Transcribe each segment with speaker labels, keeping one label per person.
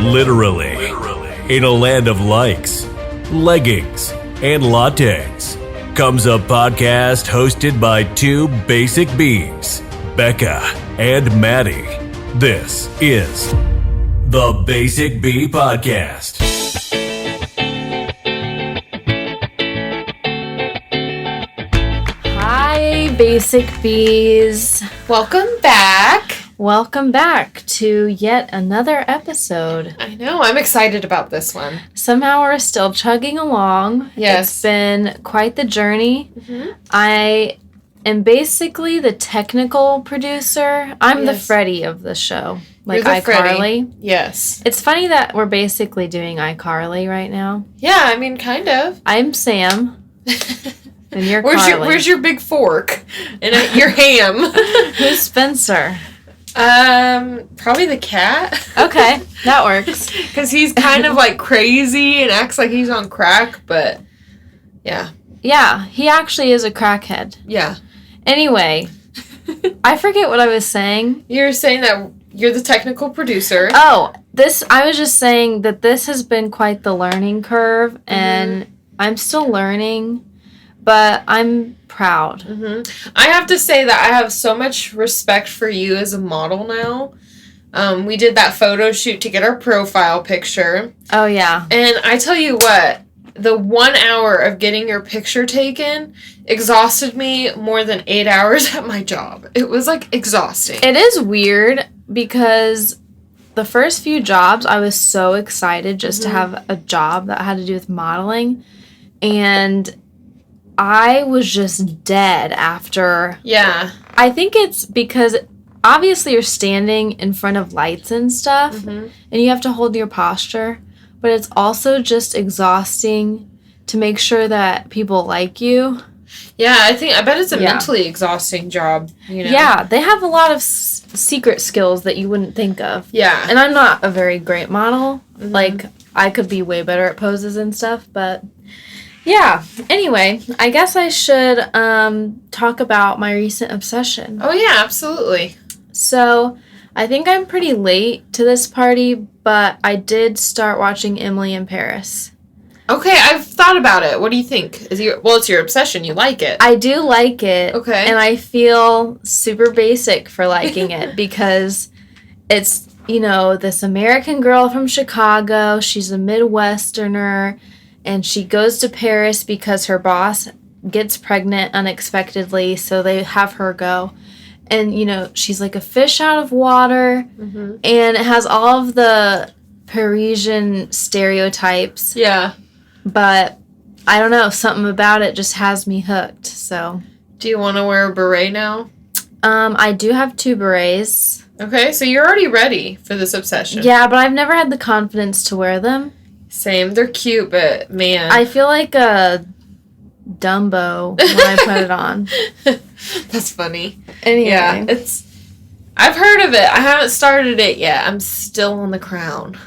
Speaker 1: Literally. In a land of likes, leggings, and lattes comes a podcast hosted by two basic bees, Bekah and Maddy. This is the Basic Bee Podcast.
Speaker 2: Hi, Basic Bees.
Speaker 3: Welcome back.
Speaker 2: Welcome back to yet another episode.
Speaker 3: I know, I'm excited about this one.
Speaker 2: Somehow we're still chugging along.
Speaker 3: Yes.
Speaker 2: It's been quite the journey.
Speaker 3: Mm-hmm.
Speaker 2: I am basically the technical producer. I'm the Freddie of the show. Like
Speaker 3: You're the
Speaker 2: iCarly.
Speaker 3: Freddie. Yes.
Speaker 2: It's funny that we're basically doing iCarly right now.
Speaker 3: Yeah, I mean, kind of.
Speaker 2: I'm Sam. And you're Carly.
Speaker 3: Where's your big fork? And your ham?
Speaker 2: Who's Spencer?
Speaker 3: Probably the cat.
Speaker 2: Okay, that works.
Speaker 3: Because he's kind of like crazy and acts like he's on crack, but yeah.
Speaker 2: Yeah, he actually is a crackhead.
Speaker 3: Yeah.
Speaker 2: Anyway, I forget what I was saying.
Speaker 3: You're saying that you're the technical producer.
Speaker 2: Oh, I was just saying that this has been quite the learning curve, and I'm still learning, but I'm proud.
Speaker 3: Mm-hmm. I have to say that I have so much respect for you as a model now. We did that photo shoot to get our profile picture.
Speaker 2: Oh, yeah.
Speaker 3: And I tell you what, the 1 hour of getting your picture taken exhausted me more than 8 hours at my job. It was, like, exhausting.
Speaker 2: It is weird because the first few jobs, I was so excited just to have a job that had to do with modeling. And I was just dead after.
Speaker 3: Yeah.
Speaker 2: I think it's because obviously you're standing in front of lights and stuff, and you have to hold your posture, but it's also just exhausting to make sure that people like you.
Speaker 3: Yeah, I bet it's a mentally exhausting job, you know?
Speaker 2: Yeah, they have a lot of secret skills that you wouldn't think of.
Speaker 3: Yeah.
Speaker 2: And I'm not a very great model. Like, I could be way better at poses and stuff, but yeah. Anyway, I guess I should talk about my recent obsession.
Speaker 3: Oh, yeah, absolutely.
Speaker 2: So, I think I'm pretty late to this party, but I did start watching Emily in Paris.
Speaker 3: Okay, I've thought about it. What do you think? It's your obsession. You like it.
Speaker 2: I do like it.
Speaker 3: Okay.
Speaker 2: And I feel super basic for liking it because it's, this American girl from Chicago. She's a Midwesterner. And she goes to Paris because her boss gets pregnant unexpectedly, so they have her go. And, she's like a fish out of water, and it has all of the Parisian stereotypes.
Speaker 3: Yeah.
Speaker 2: But, I don't know, something about it just has me hooked, so.
Speaker 3: Do you want to wear a beret now?
Speaker 2: I do have 2 berets.
Speaker 3: Okay, so you're already ready for this obsession.
Speaker 2: Yeah, but I've never had the confidence to wear them.
Speaker 3: Same. They're cute, but man.
Speaker 2: I feel like a Dumbo when I put it on.
Speaker 3: That's funny.
Speaker 2: Anyway.
Speaker 3: Yeah, I've heard of it. I haven't started it yet. I'm still on the crown.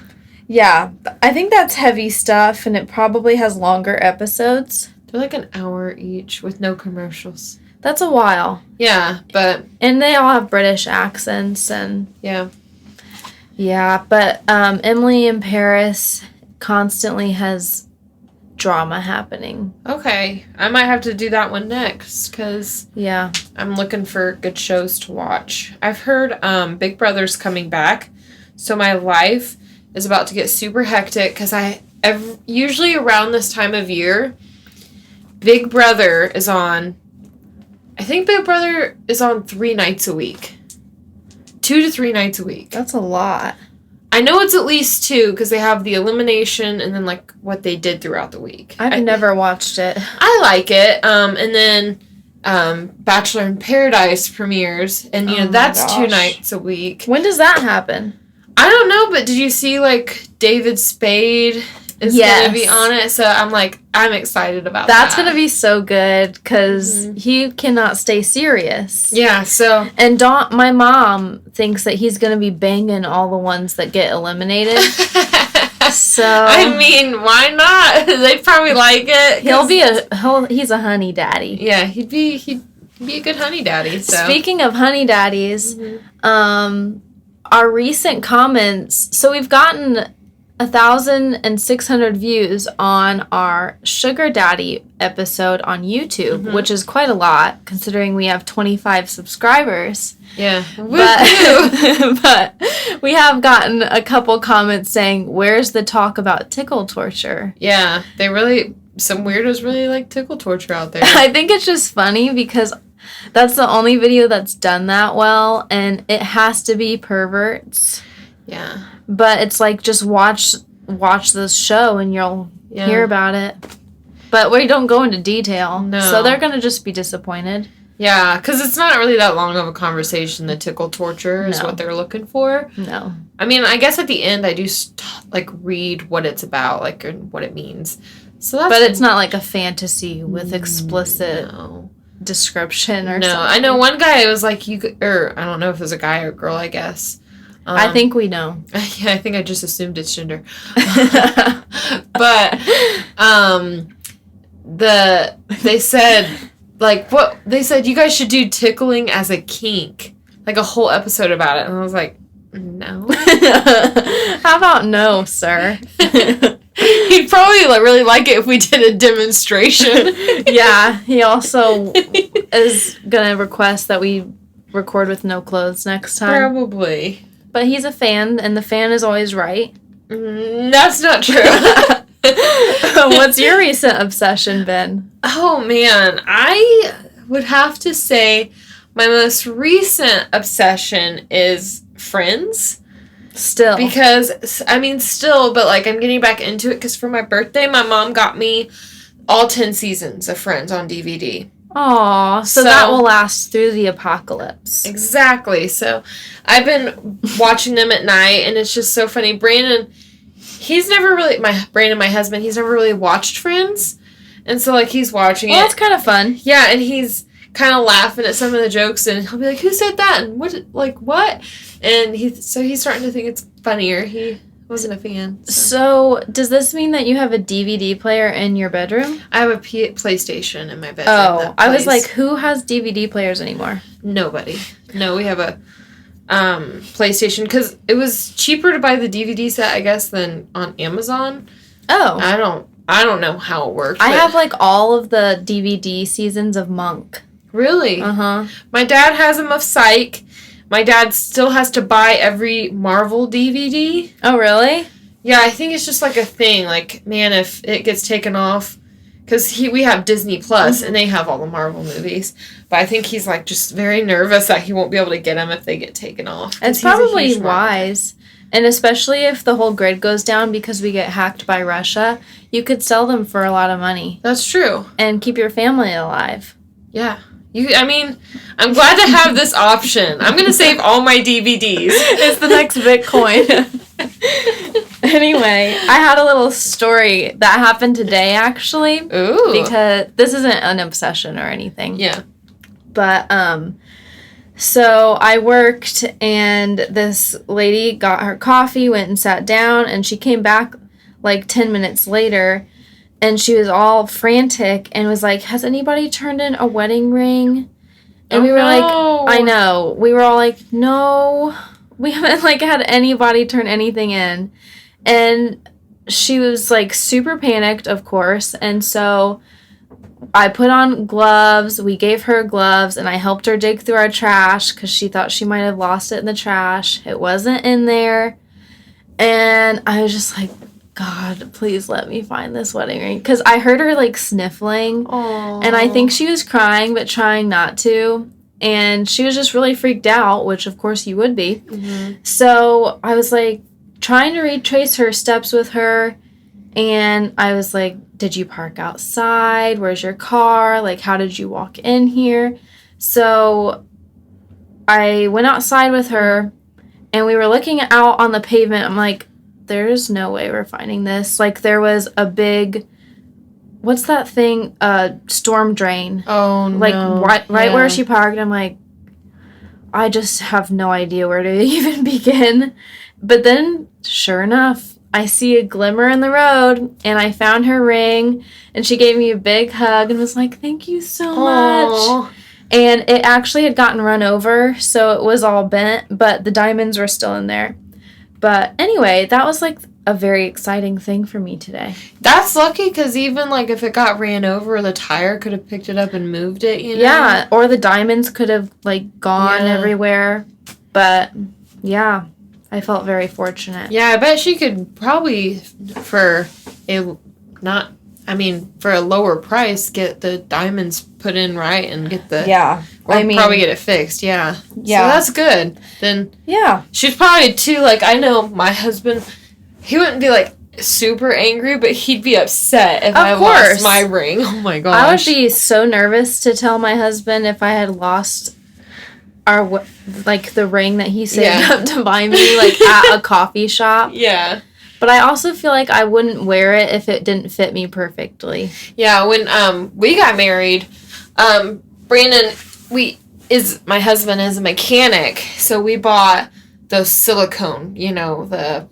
Speaker 2: Yeah, I think that's heavy stuff, and it probably has longer episodes.
Speaker 3: They're like an hour each with no commercials.
Speaker 2: That's a while.
Speaker 3: Yeah, but...
Speaker 2: And they all have British accents, and...
Speaker 3: Yeah.
Speaker 2: Yeah, but Emily in Paris constantly has drama happening.
Speaker 3: Okay. I might have to do that one next, because...
Speaker 2: Yeah.
Speaker 3: I'm looking for good shows to watch. I've heard Big Brother's coming back, so my life is about to get super hectic, because usually around this time of year, Big Brother is on... I think Big Brother is on 3 nights a week. 2 to 3 nights a week.
Speaker 2: That's a lot.
Speaker 3: I know it's at least 2 because they have the elimination and then like what they did throughout the week.
Speaker 2: I've never watched it.
Speaker 3: I like it. And then Bachelor in Paradise premieres, and that's 2 nights a week.
Speaker 2: When does that happen?
Speaker 3: I don't know, but did you see like David Spade is going to be on it? So I'm excited about that.
Speaker 2: That's going to be so good because he cannot stay serious.
Speaker 3: Yeah, so...
Speaker 2: And my mom thinks that he's going to be banging all the ones that get eliminated. So...
Speaker 3: I mean, why not? They'd probably like it.
Speaker 2: He's a honey daddy.
Speaker 3: Yeah, he'd be a good honey daddy. So.
Speaker 2: Speaking of honey daddies, our recent comments... So we've gotten 1,600 views on our Sugar Daddy episode on YouTube, which is quite a lot considering we have 25 subscribers.
Speaker 3: Yeah.
Speaker 2: But we have gotten a couple comments saying, where's the talk about tickle torture?
Speaker 3: Yeah, some weirdos really like tickle torture out there.
Speaker 2: I think it's just funny because that's the only video that's done that well, and it has to be perverts.
Speaker 3: Yeah.
Speaker 2: But it's like, just watch this show and you'll hear about it. But we don't go into detail.
Speaker 3: No.
Speaker 2: So they're going to just be disappointed.
Speaker 3: Yeah, because it's not really that long of a conversation. The tickle torture is what they're looking for.
Speaker 2: No.
Speaker 3: I mean, I guess at the end I do read what it's about, and what it means. So that's...
Speaker 2: But it's not like a fantasy with explicit description or something.
Speaker 3: I know one guy was like, I don't know if it was a guy or girl, I guess.
Speaker 2: I think we know.
Speaker 3: Yeah, I think I just assumed it's gender. But they said, you guys should do tickling as a kink, like a whole episode about it. And I was like, no.
Speaker 2: How about no, sir?
Speaker 3: He'd probably really like it if we did a demonstration.
Speaker 2: Yeah, he also is gonna request that we record with no clothes next time.
Speaker 3: Probably.
Speaker 2: But he's a fan, and the fan is always right.
Speaker 3: That's not true.
Speaker 2: What's your recent obsession been?
Speaker 3: Oh, man. I would have to say my most recent obsession is Friends.
Speaker 2: Still.
Speaker 3: Because, but, I'm getting back into it because for my birthday, my mom got me all 10 seasons of Friends on DVD.
Speaker 2: Aw, so that will last through the apocalypse.
Speaker 3: Exactly. So I've been watching them at night, and it's just so funny. Brandon, my husband, he's never really watched Friends. And so, he's watching it.
Speaker 2: Well, that's kind of fun.
Speaker 3: Yeah, and he's kind of laughing at some of the jokes, and he'll be like, who said that? And what? And he's starting to think it's funnier. He wasn't a fan.
Speaker 2: So, does this mean that you have a DVD player in your bedroom?
Speaker 3: I have a PlayStation in my bedroom.
Speaker 2: Oh, I was like, who has DVD players anymore?
Speaker 3: Nobody. No, we have a PlayStation because it was cheaper to buy the DVD set, I guess, than on Amazon.
Speaker 2: Oh.
Speaker 3: I don't know how it works.
Speaker 2: I have all of the DVD seasons of Monk.
Speaker 3: Really?
Speaker 2: Uh-huh.
Speaker 3: My dad has them of Psych. My dad still has to buy every Marvel DVD.
Speaker 2: Oh, really?
Speaker 3: Yeah, I think it's just a thing. If it gets taken off, because we have Disney Plus and they have all the Marvel movies. But I think he's just very nervous that he won't be able to get them if they get taken off.
Speaker 2: It's probably wise. And especially if the whole grid goes down because we get hacked by Russia, you could sell them for a lot of money.
Speaker 3: That's true.
Speaker 2: And keep your family alive.
Speaker 3: Yeah. I'm glad to have this option. I'm going to save all my DVDs.
Speaker 2: It's the next Bitcoin. Anyway, I had a little story that happened today, actually.
Speaker 3: Ooh.
Speaker 2: Because this isn't an obsession or anything.
Speaker 3: Yeah.
Speaker 2: But, so I worked, and this lady got her coffee, went and sat down, and she came back 10 minutes later, and she was all frantic and was like, has anybody turned in a wedding ring? And we were I know. We were all no, we haven't had anybody turn anything in. And she was super panicked, of course. And so I put on gloves. We gave her gloves, and I helped her dig through our trash because she thought she might have lost it in the trash. It wasn't in there. And I was just God, please let me find this wedding ring. Because I heard her, sniffling.
Speaker 3: Aww.
Speaker 2: And I think she was crying, but trying not to. And she was just really freaked out, which, of course, you would be.
Speaker 3: Mm-hmm.
Speaker 2: So I was, trying to retrace her steps with her. And I was did you park outside? Where's your car? How did you walk in here? So I went outside with her, and we were looking out on the pavement. I'm there's no way we're finding this. There was a big, what's that thing? Storm drain.
Speaker 3: Oh, no.
Speaker 2: Right where she parked. I'm I just have no idea where to even begin. But then, sure enough, I see a glimmer in the road, and I found her ring, and she gave me a big hug and was thank you so much. And it actually had gotten run over, so it was all bent, but the diamonds were still in there. But anyway, that was a very exciting thing for me today.
Speaker 3: That's lucky, because even, like, if it got ran over, the tire could have picked it up and moved it, you know?
Speaker 2: Yeah, or the diamonds could have, like, gone everywhere. But, yeah, I felt very fortunate.
Speaker 3: Yeah, I bet she could probably, for a lower price, get the diamonds put in right and get the...
Speaker 2: Yeah.
Speaker 3: Or probably get it fixed, yeah.
Speaker 2: Yeah.
Speaker 3: So that's good. Then...
Speaker 2: Yeah.
Speaker 3: She's probably, too, like, I know my husband, he wouldn't be, like, super angry, but he'd be upset if I lost my ring. Oh, my gosh.
Speaker 2: I would be so nervous to tell my husband if I had lost the ring that he saved up to buy me, like, at a coffee shop.
Speaker 3: Yeah.
Speaker 2: But I also feel like I wouldn't wear it if it didn't fit me perfectly.
Speaker 3: Yeah, when we got married, Brandon, my husband is a mechanic, so we bought those silicone,
Speaker 2: That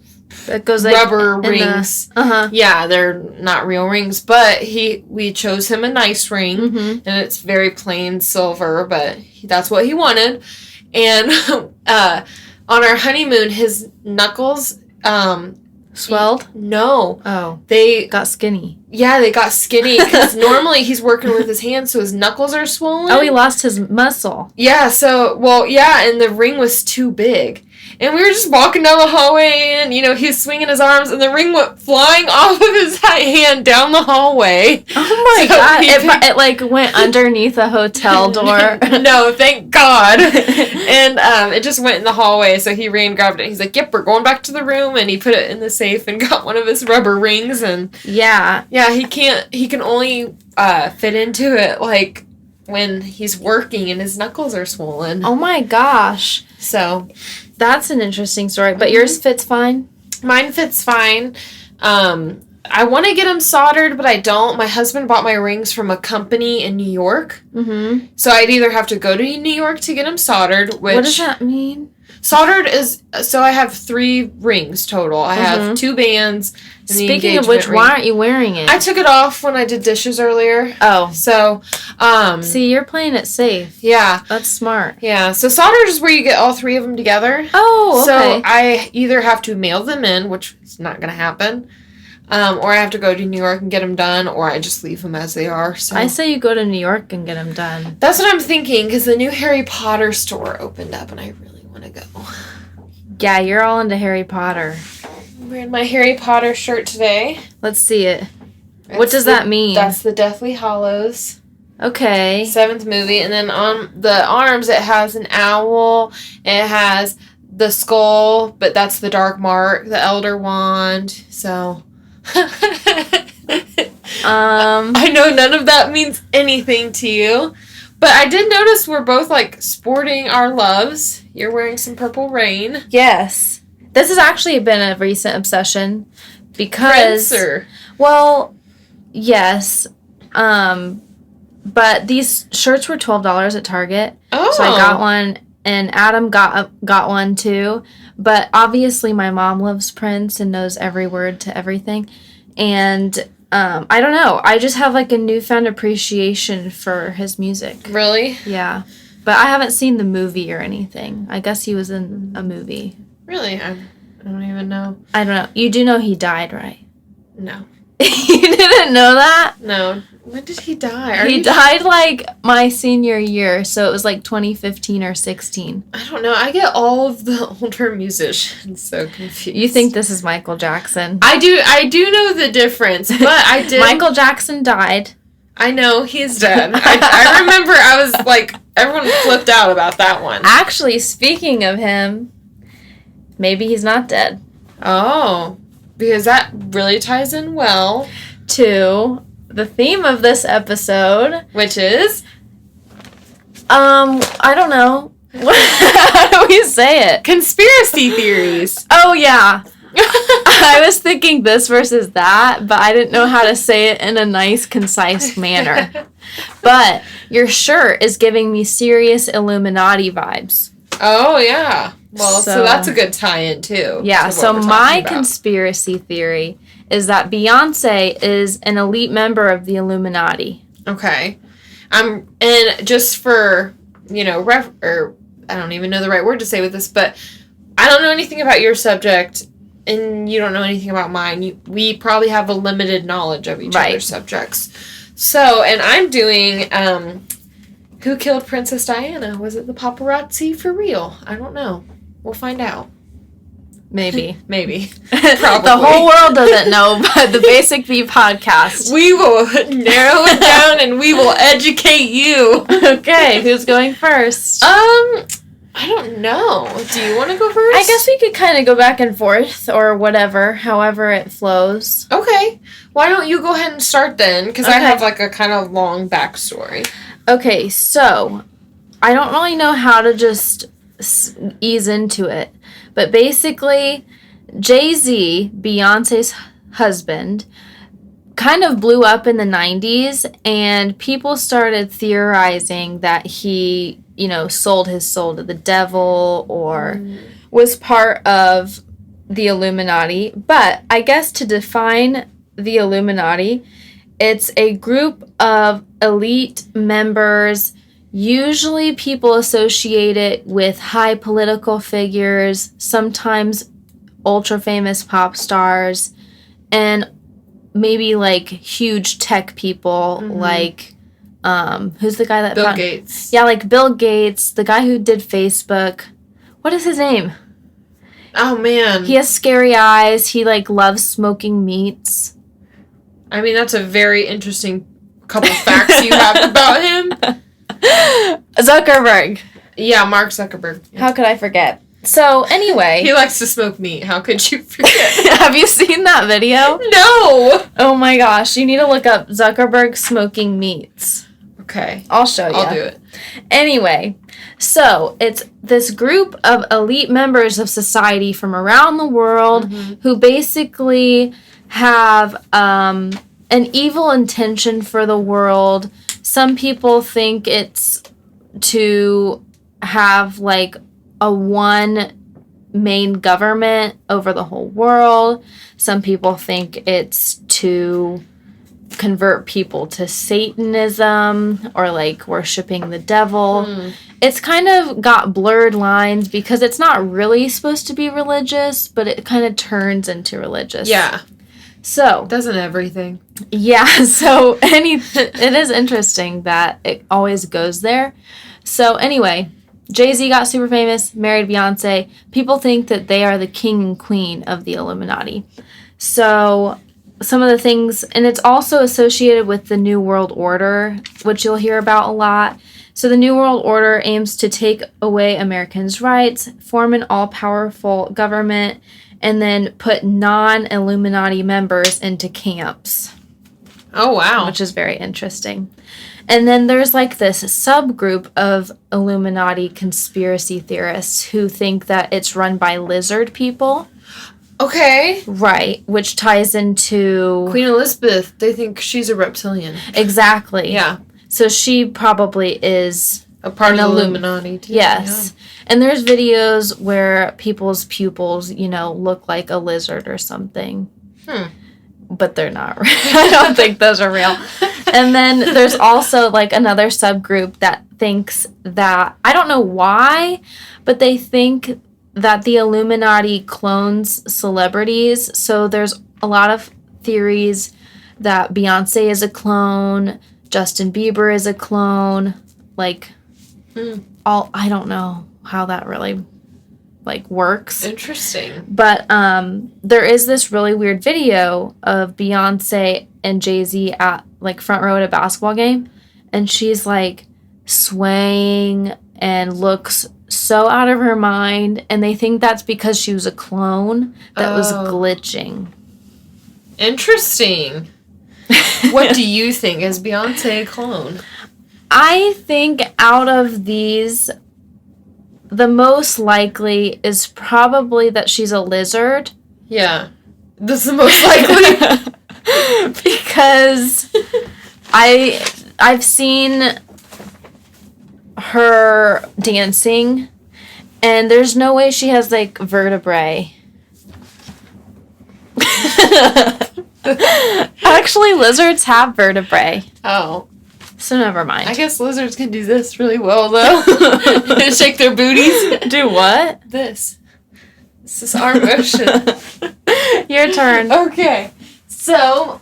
Speaker 2: goes
Speaker 3: rubber rings.
Speaker 2: Uh-huh.
Speaker 3: Yeah, they're not real rings, but we chose him a nice ring, and it's very plain silver, but that's what he wanted. And on our honeymoon, his knuckles
Speaker 2: swelled?
Speaker 3: No.
Speaker 2: Oh.
Speaker 3: They
Speaker 2: got skinny.
Speaker 3: Yeah, they got skinny, because normally he's working with his hands, so his knuckles are swollen.
Speaker 2: Oh, he lost his muscle.
Speaker 3: Yeah, and the ring was too big. And we were just walking down the hallway, and, he's swinging his arms, and the ring went flying off of his hand down the hallway.
Speaker 2: Oh, my God. It went underneath a hotel door.
Speaker 3: No, thank God. And it just went in the hallway, so he ran, grabbed it. He's like, yep, we're going back to the room, and he put it in the safe and got one of his rubber rings, and...
Speaker 2: Yeah.
Speaker 3: Yeah, he can only fit into it, like, when he's working and his knuckles are swollen.
Speaker 2: Oh, my gosh.
Speaker 3: So...
Speaker 2: That's an interesting story. But yours fits fine?
Speaker 3: Mine fits fine. I want to get them soldered, but I don't. My husband bought my rings from a company in New York. Mm-hmm. So I'd either have to go to New York to get them soldered, which...
Speaker 2: What does that mean?
Speaker 3: Soldered is... So I have 3 rings total. I have 2 bands. And
Speaker 2: Speaking of which, why aren't you wearing it?
Speaker 3: I took it off when I did dishes earlier.
Speaker 2: Oh.
Speaker 3: So,
Speaker 2: See, you're playing it safe.
Speaker 3: Yeah.
Speaker 2: That's smart.
Speaker 3: Yeah. So soldered is where you get all 3 of them together.
Speaker 2: Oh, okay.
Speaker 3: So I either have to mail them in, which is not going to happen, or I have to go to New York and get them done, or I just leave them as they are. So
Speaker 2: I say you go to New York and get them done.
Speaker 3: That's what I'm thinking, because the new Harry Potter store opened up, and I really want to go.
Speaker 2: Yeah, you're all into Harry Potter.
Speaker 3: I'm wearing my Harry Potter shirt today.
Speaker 2: Let's see it. What does that mean?
Speaker 3: That's the Deathly Hallows.
Speaker 2: Okay.
Speaker 3: 7th movie. And then on the arms, it has an owl. And it has the skull, but that's the Dark Mark, the Elder Wand. So... I know none of that means anything to you. But I did notice we're both, like, sporting our loves. You're wearing some Purple Rain.
Speaker 2: Yes. This has actually been a recent obsession because...
Speaker 3: Prince,
Speaker 2: well, yes. But these shirts were $12 at Target.
Speaker 3: Oh.
Speaker 2: So I got one, and Adam got one too. But obviously my mom loves Prince and knows every word to everything. And... I don't know. I just have, like, a newfound appreciation for his music.
Speaker 3: Really?
Speaker 2: Yeah. But I haven't seen the movie or anything. I guess he was in a movie.
Speaker 3: Really? I don't even know.
Speaker 2: I don't know. You do know he died, right?
Speaker 3: No.
Speaker 2: You didn't know that?
Speaker 3: No. When did he die?
Speaker 2: He died, like, my senior year, so it was, like, 2015 or 16.
Speaker 3: I don't know. I get all of the older musicians so confused.
Speaker 2: You think this is Michael Jackson?
Speaker 3: I do know the difference, but I did...
Speaker 2: Michael Jackson died.
Speaker 3: I know, he's dead. I remember I was, like, everyone flipped out about that one.
Speaker 2: Actually, speaking of him, maybe he's not dead.
Speaker 3: Oh, because that really ties in well
Speaker 2: to the theme of this episode,
Speaker 3: which is
Speaker 2: I don't know. How do we say it?
Speaker 3: Conspiracy theories.
Speaker 2: Oh yeah. I was thinking this versus that, but I didn't know how to say it in a nice, concise manner. But your shirt is giving me serious Illuminati vibes.
Speaker 3: Oh yeah. Well, so that's a good tie-in, too.
Speaker 2: Yeah, so my conspiracy theory is that Beyonce is an elite member of the Illuminati.
Speaker 3: Okay. And just for, I don't even know the right word to say with this, but I don't know anything about your subject and you don't know anything about mine. We probably have a limited knowledge of each other's subjects. So, and I'm doing, who killed Princess Diana? Was it the paparazzi for real? I don't know. We'll find out.
Speaker 2: Maybe.
Speaker 3: Maybe. Probably.
Speaker 2: The whole world doesn't know, but the Basic Bee podcast.
Speaker 3: We will narrow it down and we will educate you.
Speaker 2: Okay, who's going first?
Speaker 3: I don't know. Do you want to go first?
Speaker 2: I guess we could kind of go back and forth or whatever, however it flows.
Speaker 3: Okay. Why don't you go ahead and start then? Because I have like a kind of long backstory.
Speaker 2: Okay, so I don't really know how to just ease into it. But basically, Jay-Z, Beyonce's husband, kind of blew up in the 90s, and people started theorizing that he, sold his soul to the devil or was part of the Illuminati. But I guess to define the Illuminati, it's a group of elite members. Usually people associate it with high political figures, sometimes ultra-famous pop stars, and maybe, like, huge tech people, like, who's the guy that...
Speaker 3: Bill Gates.
Speaker 2: Yeah, like Bill Gates, the guy who did Facebook. What is his name?
Speaker 3: Oh, man.
Speaker 2: He has scary eyes. He, like, loves smoking meats.
Speaker 3: I mean, that's a very interesting couple facts you have about him.
Speaker 2: Zuckerberg.
Speaker 3: Yeah, Mark Zuckerberg. Yeah.
Speaker 2: How could I forget? So, anyway.
Speaker 3: He likes to smoke meat. How could you forget?
Speaker 2: Have you seen that video?
Speaker 3: No!
Speaker 2: Oh my gosh, you need to look up Zuckerberg smoking meats.
Speaker 3: Okay.
Speaker 2: I'll show you.
Speaker 3: I'll do it.
Speaker 2: Anyway, so it's this group of elite members of society from around the world who basically have an evil intention for the world. Some people think it's to have, like, a one main government over the whole world. Some people think it's to convert people to Satanism or, like, worshiping the devil. It's kind of got blurred lines because it's not really supposed to be religious, but it kind of turns into religious.
Speaker 3: Yeah.
Speaker 2: So
Speaker 3: doesn't everything?
Speaker 2: Yeah, so it is interesting that it always goes there. So anyway, Jay-Z got super famous, married Beyonce. People think that they are the king and queen of the Illuminati. So some of the things, and it's also associated with the New World Order, which you'll hear about a lot. So the New World Order aims to take away Americans' rights, form an all-powerful government, and then put non-Illuminati members into camps.
Speaker 3: Oh, wow.
Speaker 2: Which is very interesting. And then there's, like, this subgroup of Illuminati conspiracy theorists who think that it's run by lizard people.
Speaker 3: Okay.
Speaker 2: Right, which ties into...
Speaker 3: Queen Elizabeth, they think she's a reptilian.
Speaker 2: Exactly.
Speaker 3: Yeah.
Speaker 2: So she probably is...
Speaker 3: a part of the Illuminati, too.
Speaker 2: Yes. Yeah. And there's videos where people's pupils, look like a lizard or something. But they're not real. I don't think those are real. And then there's also, like, another subgroup that thinks that, I don't know why, but they think that the Illuminati clones celebrities. So there's a lot of theories that Beyonce is a clone, Justin Bieber is a clone, like, I don't know how that really, like, works.
Speaker 3: Interesting.
Speaker 2: But there is this really weird video of Beyonce and Jay-Z at, like, front row at a basketball game, and she's, like, swaying and looks so out of her mind, and they think that's because she was a clone that was glitching.
Speaker 3: Interesting. What do you think? Is Beyonce a clone?
Speaker 2: I think out of these, the most likely is probably that she's a lizard.
Speaker 3: Yeah. That's the most likely.
Speaker 2: Because I've seen her dancing, and there's no way she has, like, vertebrae. Actually, lizards have vertebrae.
Speaker 3: Oh.
Speaker 2: So never mind.
Speaker 3: I guess lizards can do this really well, though. Shake their booties.
Speaker 2: Do what?
Speaker 3: This. This is our motion.
Speaker 2: Your turn.
Speaker 3: Okay. So,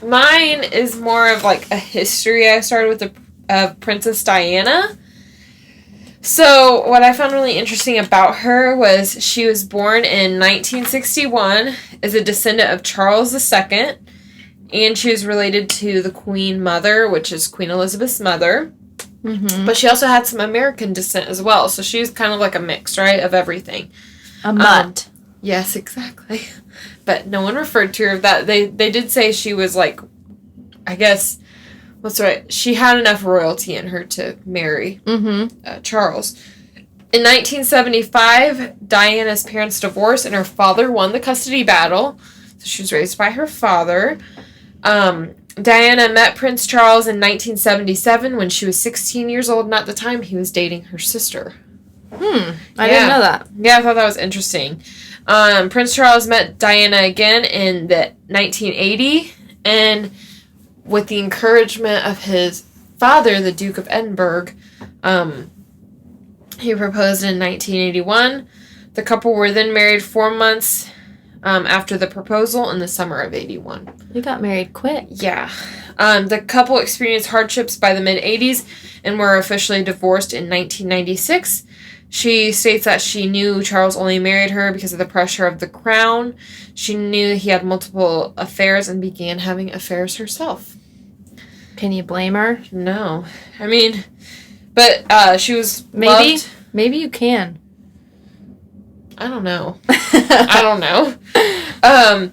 Speaker 3: mine is more of like a history. I started with the Princess Diana. So, what I found really interesting about her was she was born in 1961 as a descendant of Charles II, and she was related to the Queen Mother, which is Queen Elizabeth's mother.
Speaker 2: Mm-hmm.
Speaker 3: But she also had some American descent as well, so she was kind of like a mix, right, of everything.
Speaker 2: A mutt.
Speaker 3: Yes, exactly. But no one referred to her of that. They did say she was like, I guess, what's right? She had enough royalty in her to marry Charles. In 1975, Diana's parents divorced and her father won the custody battle. So she was raised by her father. Diana met Prince Charles in 1977 when she was 16 years old, and at the time he was dating her sister.
Speaker 2: I didn't know that.
Speaker 3: Yeah, I thought that was interesting. Prince Charles met Diana again in 1980, and with the encouragement of his father, the Duke of Edinburgh, he proposed in 1981. The couple were then married 4 months after the proposal in the summer of 81.
Speaker 2: You got married quick.
Speaker 3: Yeah. The couple experienced hardships by the mid-80s and were officially divorced in 1996. She states that she knew Charles only married her because of the pressure of the crown. She knew he had multiple affairs and began having affairs herself.
Speaker 2: Can you blame her?
Speaker 3: No. I mean, but she was loved.
Speaker 2: Maybe you can.
Speaker 3: I don't know. I don't know.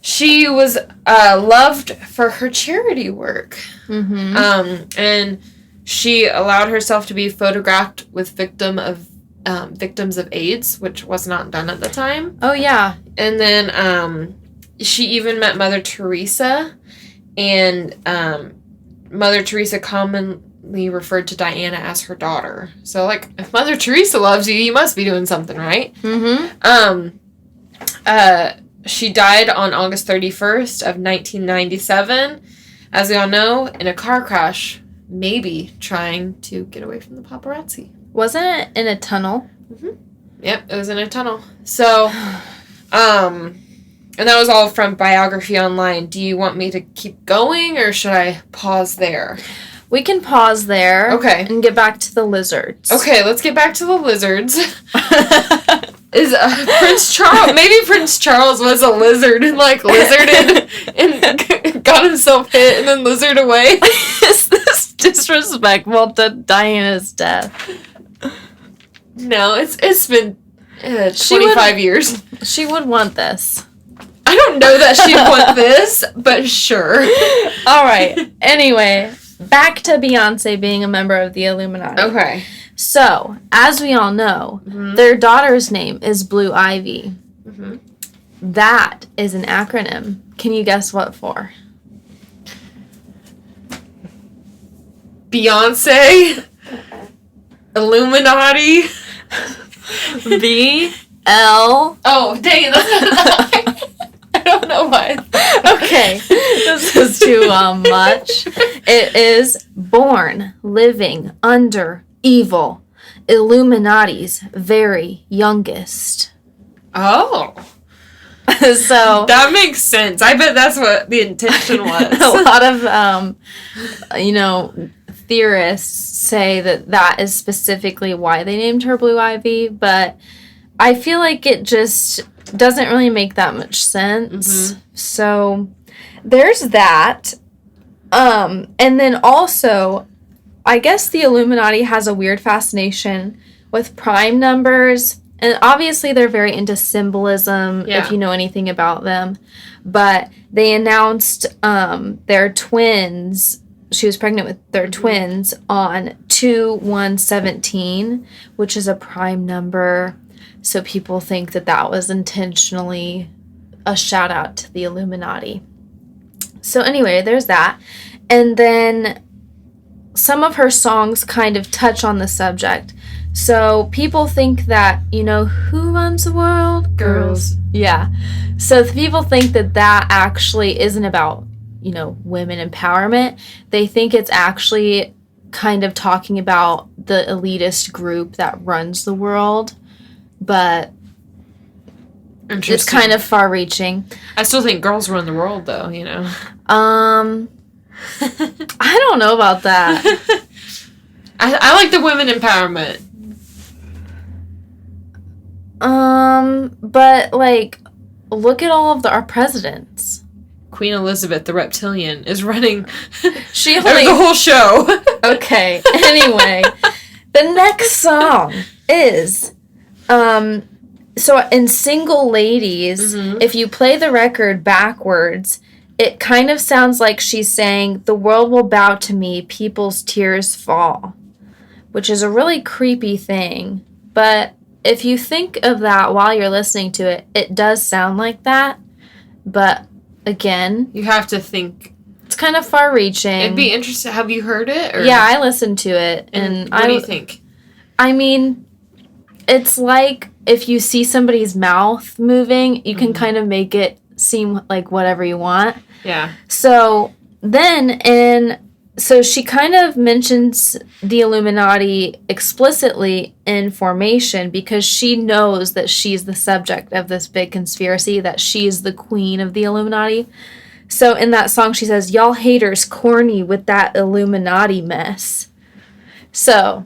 Speaker 3: She was loved for her charity work.
Speaker 2: Mm-hmm.
Speaker 3: And she allowed herself to be photographed with victims of AIDS, which was not done at the time.
Speaker 2: Oh, yeah.
Speaker 3: And then she even met Mother Teresa, and Mother Teresa commonly referred to Diana as her daughter. So, like, if Mother Teresa loves you, you must be doing something right.
Speaker 2: Mm-hmm.
Speaker 3: She died on August 31st of 1997, as we all know, in a car crash. Maybe trying to get away from the paparazzi.
Speaker 2: Wasn't it in a tunnel?
Speaker 3: Mm-hmm. Yep, it was in a tunnel. So, and that was all from Biography Online. Do you want me to keep going, or should I pause there?
Speaker 2: We can pause there.
Speaker 3: Okay.
Speaker 2: And get back to the lizards.
Speaker 3: Okay, let's get back to the lizards. Is Prince Charles... Maybe Prince Charles was a lizard and, like, lizarded and got himself hit and then lizard away.
Speaker 2: Is this disrespectful to Diana's death?
Speaker 3: No, it's been 25 years.
Speaker 2: She would want this.
Speaker 3: I don't know that she'd want this, but sure.
Speaker 2: All right. Anyway, back to Beyonce being a member of the Illuminati.
Speaker 3: Okay.
Speaker 2: So, as we all know, their daughter's name is Blue Ivy.
Speaker 3: Mm-hmm.
Speaker 2: That is an acronym. Can you guess what for?
Speaker 3: Beyonce, Illuminati.
Speaker 2: B-L.
Speaker 3: Oh, dang it. I don't know why.
Speaker 2: Okay. This is too much. It is born, living, under, evil, Illuminati's very youngest.
Speaker 3: Oh.
Speaker 2: So
Speaker 3: that makes sense. I bet that's what the intention was.
Speaker 2: a lot of, theorists say that is specifically why they named her Blue Ivy, but I feel like it just doesn't really make that much sense.
Speaker 3: Mm-hmm.
Speaker 2: So there's that. And then also, I guess the Illuminati has a weird fascination with prime numbers. And obviously they're very into symbolism, if you know anything about them. But they announced their twins. She was pregnant with their twins on 2/1/17, which is a prime number. So people think that was intentionally a shout out to the Illuminati. So anyway, there's that. And then some of her songs kind of touch on the subject. So people think that, who runs the world?
Speaker 3: Girls.
Speaker 2: Yeah. So people think that actually isn't about, women empowerment. They think it's actually kind of talking about the elitist group that runs the world. But It's kind of far-reaching.
Speaker 3: I still think girls run the world, though, you know.
Speaker 2: I don't know about that.
Speaker 3: I like the women empowerment.
Speaker 2: But, like, look at all of our presidents.
Speaker 3: Queen Elizabeth, the reptilian, is running
Speaker 2: She only...
Speaker 3: the whole show.
Speaker 2: Okay, anyway. The next song is... So in Single Ladies, if you play the record backwards, it kind of sounds like she's saying, the world will bow to me, people's tears fall. Which is a really creepy thing. But if you think of that while you're listening to it, it does sound like that. But again...
Speaker 3: You have to think...
Speaker 2: It's kind of far-reaching.
Speaker 3: It'd be interesting. Have you heard it? Or?
Speaker 2: Yeah, I listened to it. And
Speaker 3: what do you think?
Speaker 2: I mean, it's like if you see somebody's mouth moving, you can kind of make it seem like whatever you want.
Speaker 3: Yeah.
Speaker 2: So she kind of mentions the Illuminati explicitly in Formation because she knows that she's the subject of this big conspiracy, that she's the queen of the Illuminati. So in that song, she says, y'all haters corny with that Illuminati mess. So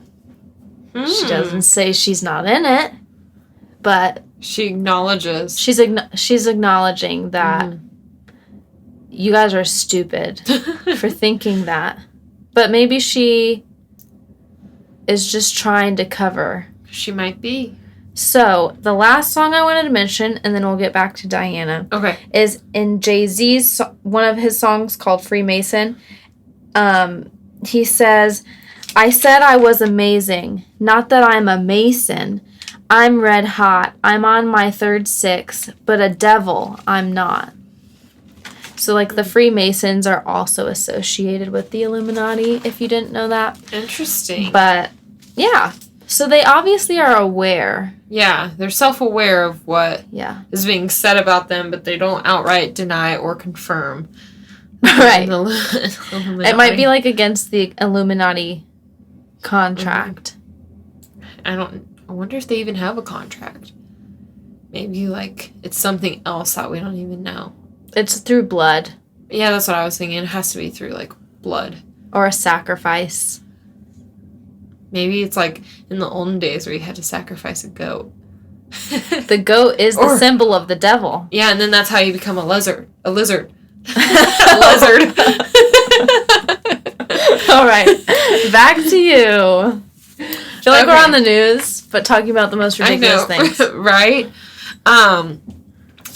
Speaker 2: she doesn't say she's not in it, but
Speaker 3: she acknowledges.
Speaker 2: She's acknowledging that you guys are stupid for thinking that. But maybe she is just trying to cover.
Speaker 3: She might be.
Speaker 2: So, the last song I wanted to mention, and then we'll get back to Diana.
Speaker 3: Okay.
Speaker 2: Is in Jay-Z's, one of his songs called Freemason. He says, I said I was amazing. Not that I'm a mason. I'm red hot. I'm on my third six. But a devil, I'm not. So, like, the Freemasons are also associated with the Illuminati, if you didn't know that.
Speaker 3: Interesting.
Speaker 2: But, yeah. So they obviously are aware.
Speaker 3: Yeah, they're self-aware of what is being said about them, but they don't outright deny or confirm.
Speaker 2: Right. It might be like against the Illuminati contract.
Speaker 3: I wonder if they even have a contract. Maybe like it's something else that we don't even know.
Speaker 2: It's through blood.
Speaker 3: Yeah, that's what I was thinking. It has to be through like blood.
Speaker 2: Or a sacrifice.
Speaker 3: Maybe it's like in the olden days where you had to sacrifice a goat.
Speaker 2: The goat is the symbol of the devil.
Speaker 3: Yeah, and then that's how you become a lizard. A lizard. A lizard.
Speaker 2: All right. Back to you. I feel like we're on the news, but talking about the most ridiculous things.
Speaker 3: Right?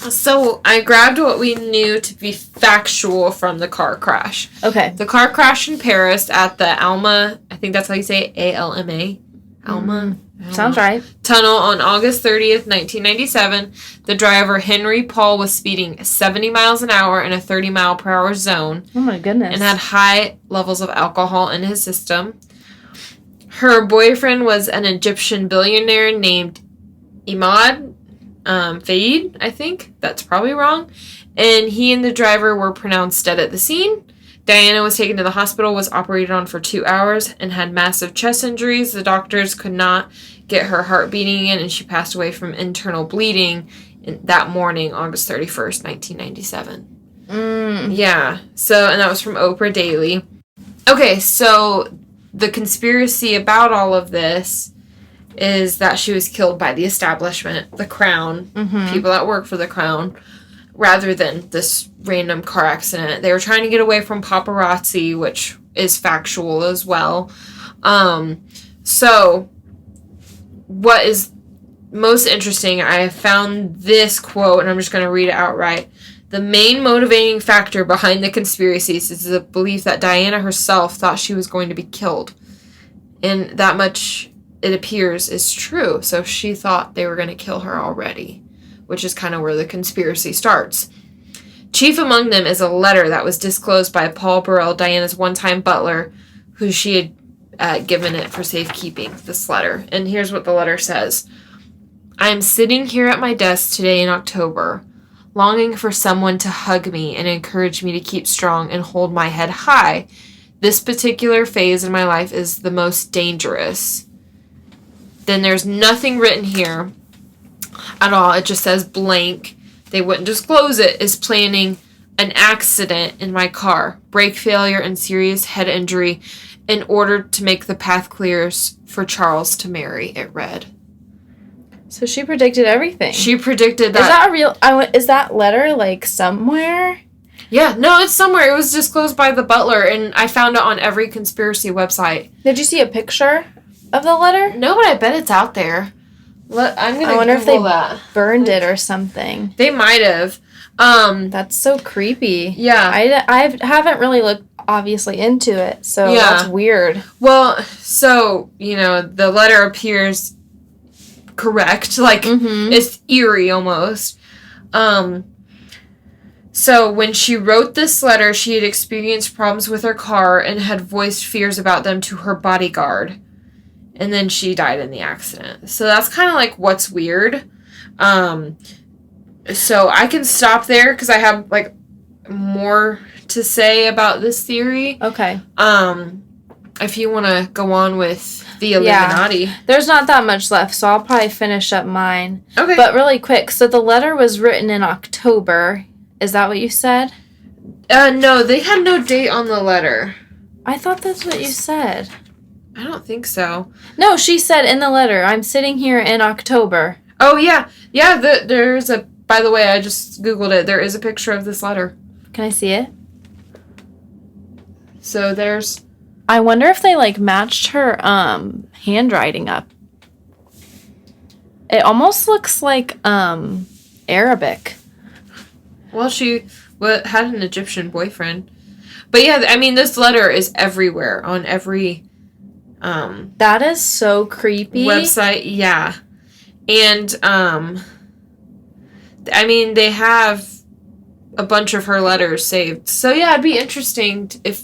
Speaker 3: So I grabbed what we knew to be factual from the car crash.
Speaker 2: Okay.
Speaker 3: The car crash in Paris at the Alma, I think that's how you say it, A-L-M-A. Alma?
Speaker 2: Sounds right.
Speaker 3: Tunnel on August 30th, 1997. The driver, Henry Paul, was speeding 70 miles an hour in a 30-mile-per-hour zone.
Speaker 2: Oh, my goodness.
Speaker 3: And had high levels of alcohol in his system. Her boyfriend was an Egyptian billionaire named Imad Faid, I think. That's probably wrong. And he and the driver were pronounced dead at the scene. Diana was taken to the hospital, was operated on for 2 hours, and had massive chest injuries. The doctors could not get her heart beating again, and she passed away from internal bleeding that morning, August 31st, 1997. Yeah. So, and that was from Oprah Daily. Okay, so the conspiracy about all of this is that she was killed by the establishment, the crown, people that work for the crown, rather than this random car accident. They were trying to get away from paparazzi, which is factual as well. So what is most interesting, I found this quote, and I'm just going to read it outright. The main motivating factor behind the conspiracies is the belief that Diana herself thought she was going to be killed. And that much, it appears, is true. So she thought they were going to kill her already, which is kind of where the conspiracy starts. Chief among them is a letter that was disclosed by Paul Burrell, Diana's one-time butler, who she had given it for safekeeping, this letter. And here's what the letter says. I am sitting here at my desk today in October, longing for someone to hug me and encourage me to keep strong and hold my head high. This particular phase in my life is the most dangerous. Then there's nothing written here. at all. It just says blank. They wouldn't disclose it. Is planning an accident in my car, brake failure, and serious head injury in order to make the path clear for Charles to marry, it read.
Speaker 2: So she predicted everything.
Speaker 3: She predicted that.
Speaker 2: Is that a real... is that letter, like, somewhere?
Speaker 3: Yeah, no, it's somewhere. It was disclosed by the butler, and I found it on every conspiracy website.
Speaker 2: Did you see a picture of the letter?
Speaker 3: No, but I bet it's out there. I'm gonna
Speaker 2: I wonder if they burned
Speaker 3: it
Speaker 2: or something.
Speaker 3: They might have.
Speaker 2: That's so creepy.
Speaker 3: Yeah.
Speaker 2: I haven't really looked, obviously, into it, so that's weird.
Speaker 3: Well, so, the letter appears correct. Like, it's eerie almost. So when she wrote this letter, she had experienced problems with her car and had voiced fears about them to her bodyguard. And then she died in the accident. So that's kind of like what's weird. So I can stop there because I have like more to say about this theory.
Speaker 2: Okay.
Speaker 3: If you want to go on with the Illuminati.
Speaker 2: Yeah. There's not that much left, so I'll probably finish up mine.
Speaker 3: Okay.
Speaker 2: But really quick, so the letter was written in October. Is that what you said?
Speaker 3: No, they had no date on the letter.
Speaker 2: I thought that's what you said.
Speaker 3: I don't think so.
Speaker 2: No, she said in the letter, I'm sitting here in October.
Speaker 3: Oh, yeah. Yeah, there's a... By the way, I just Googled it. There is a picture of this letter.
Speaker 2: Can I see it?
Speaker 3: So there's...
Speaker 2: I wonder if they, like, matched her handwriting up. It almost looks like Arabic.
Speaker 3: Well, she had an Egyptian boyfriend. But yeah, I mean, this letter is everywhere on every...
Speaker 2: that is so creepy.
Speaker 3: Website, yeah. And, I mean, they have a bunch of her letters saved. So yeah, it'd be interesting if,